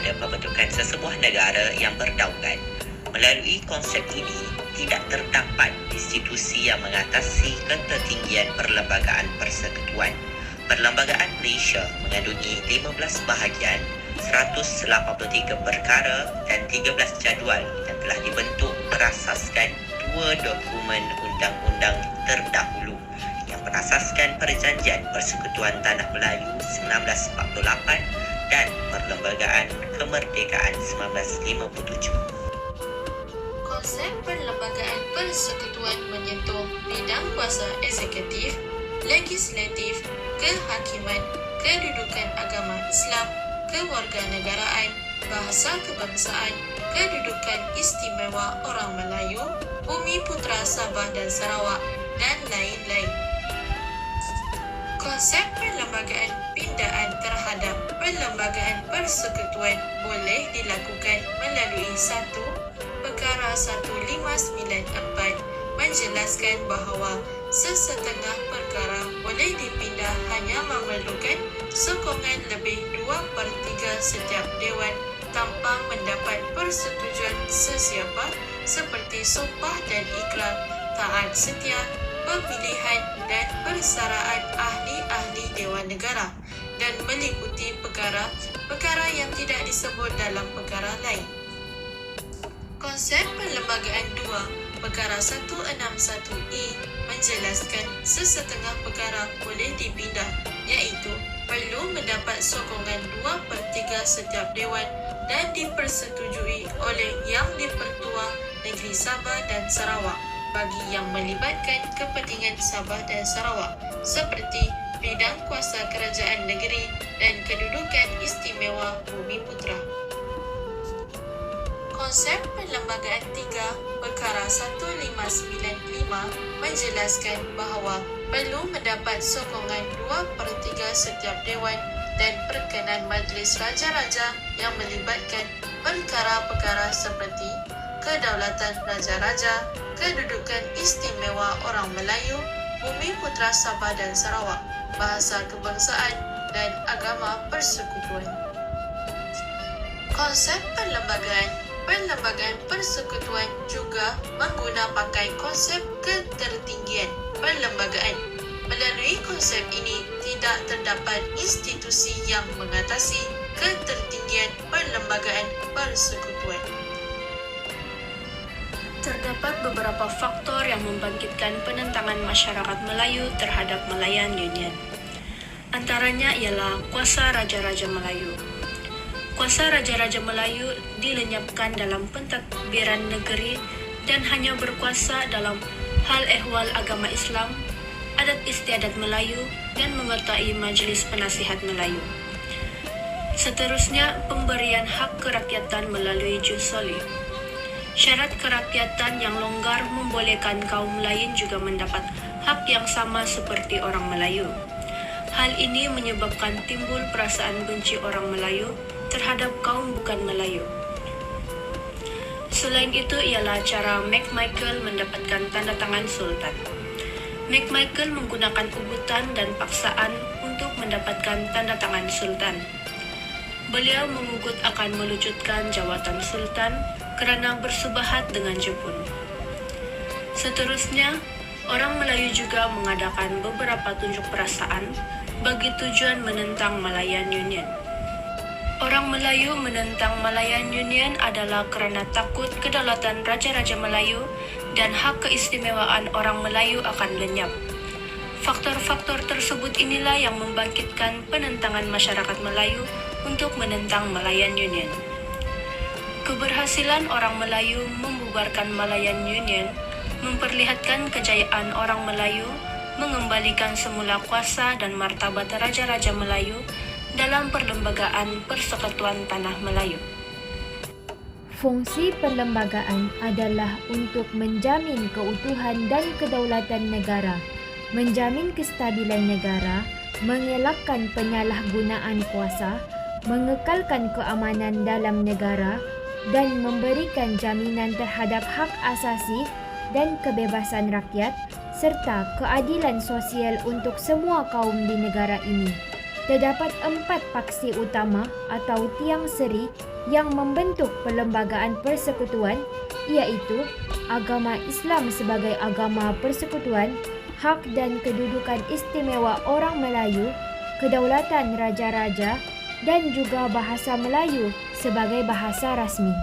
pada pembentukan sesebuah negara yang berdaulat. Melalui konsep ini, tidak terdapat institusi yang mengatasi ketertinggian perlembagaan persekutuan. Perlembagaan Malaysia mengandungi 15 bahagian, 183 perkara dan 13 jadual yang telah dibentuk berasaskan dua dokumen undang-undang terdahulu yang berasaskan Perjanjian Persekutuan Tanah Melayu 1948 dan Perlembagaan Kemerdekaan 1957. Konsep perlembagaan persekutuan menyentuh bidang kuasa eksekutif, legislatif, kehakiman, kedudukan agama Islam, kewarganegaraan, bahasa kebangsaan, kedudukan istimewa orang Melayu, Bumi Putra Sabah dan Sarawak, dan lain-lain. Konsep perlembagaan pindaan terhadap perlembagaan persekutuan boleh dilakukan melalui 1. Perkara 1594 menjelaskan bahawa sesetengah perkara boleh dipindah hanya memerlukan sokongan lebih 2/3 setiap dewan tanpa mendapat persetujuan sesiapa seperti sumpah dan ikrar, taat setia, pemilihan dan persaraan ahli-ahli Dewan Negara dan meliputi perkara yang tidak disebut dalam perkara lain. Konsep perlembagaan 2, perkara 161E menjelaskan sesetengah perkara boleh dipindah, iaitu perlu mendapat sokongan 2/3 setiap dewan dan dipersetujui oleh Yang di-Pertua Negeri Sabah dan Sarawak bagi yang melibatkan kepentingan Sabah dan Sarawak seperti bidang kuasa kerajaan negeri dan kedudukan istimewa Bumi Putra. Konsep perlembagaan 3, perkara 1595 menjelaskan bahawa perlu mendapat sokongan 2/3 setiap dewan dan perkenan Majlis Raja-Raja yang melibatkan perkara-perkara seperti kedaulatan Raja-Raja, kedudukan istimewa orang Melayu, Bumi Putra Sabah dan Sarawak, bahasa kebangsaan dan agama persekutuan. Konsep perlembagaan persekutuan juga mengguna pakai konsep ketertinggian perlembagaan. Melalui konsep ini, tidak terdapat institusi yang mengatasi ketertinggian perlembagaan persekutuan. Terdapat beberapa faktor yang membangkitkan penentangan masyarakat Melayu terhadap Malayan Union. Antaranya ialah kuasa Raja-Raja Melayu. Kuasa Raja-Raja Melayu dilenyapkan dalam pentadbiran negeri dan hanya berkuasa dalam hal ehwal agama Islam, adat istiadat Melayu dan memertai Majlis Penasihat Melayu. Seterusnya, pemberian hak kerakyatan melalui jus soli. Syarat kerakyatan yang longgar membolehkan kaum lain juga mendapat hak yang sama seperti orang Melayu. Hal ini menyebabkan timbul perasaan benci orang Melayu terhadap kaum bukan Melayu. Selain itu ialah cara McMichael mendapatkan tanda tangan Sultan. McMichael menggunakan ugutan dan paksaan untuk mendapatkan tanda tangan Sultan. Beliau mengugut akan melucutkan jawatan Sultan kerana bersubahat dengan Jepun. Seterusnya, orang Melayu juga mengadakan beberapa tunjuk perasaan bagi tujuan menentang Malayan Union. Orang Melayu menentang Malayan Union adalah kerana takut kedaulatan Raja-Raja Melayu dan hak keistimewaan orang Melayu akan lenyap. Faktor-faktor tersebut inilah yang membangkitkan penentangan masyarakat Melayu untuk menentang Malayan Union. Keberhasilan orang Melayu membubarkan Malayan Union memperlihatkan kejayaan orang Melayu mengembalikan semula kuasa dan martabat Raja-Raja Melayu dalam Perlembagaan Persekutuan Tanah Melayu. Fungsi perlembagaan adalah untuk menjamin keutuhan dan kedaulatan negara, menjamin kestabilan negara, mengelakkan penyalahgunaan kuasa, mengekalkan keamanan dalam negara dan memberikan jaminan terhadap hak asasi dan kebebasan rakyat serta keadilan sosial untuk semua kaum di negara ini. Terdapat 4 paksi utama atau tiang seri yang membentuk Perlembagaan Persekutuan, iaitu agama Islam sebagai agama persekutuan, hak dan kedudukan istimewa orang Melayu, kedaulatan raja-raja dan juga bahasa Melayu sebagai bahasa rasmi.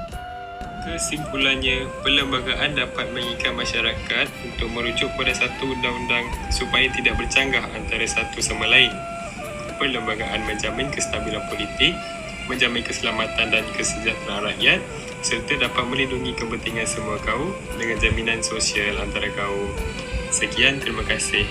Kesimpulannya, perlembagaan dapat mengikat masyarakat untuk merujuk pada satu undang-undang supaya tidak bercanggah antara satu sama lain. Perlembagaan menjamin kestabilan politik, menjamin keselamatan dan kesejahteraan rakyat serta dapat melindungi kepentingan semua kaum dengan jaminan sosial antara kaum. Sekian, terima kasih.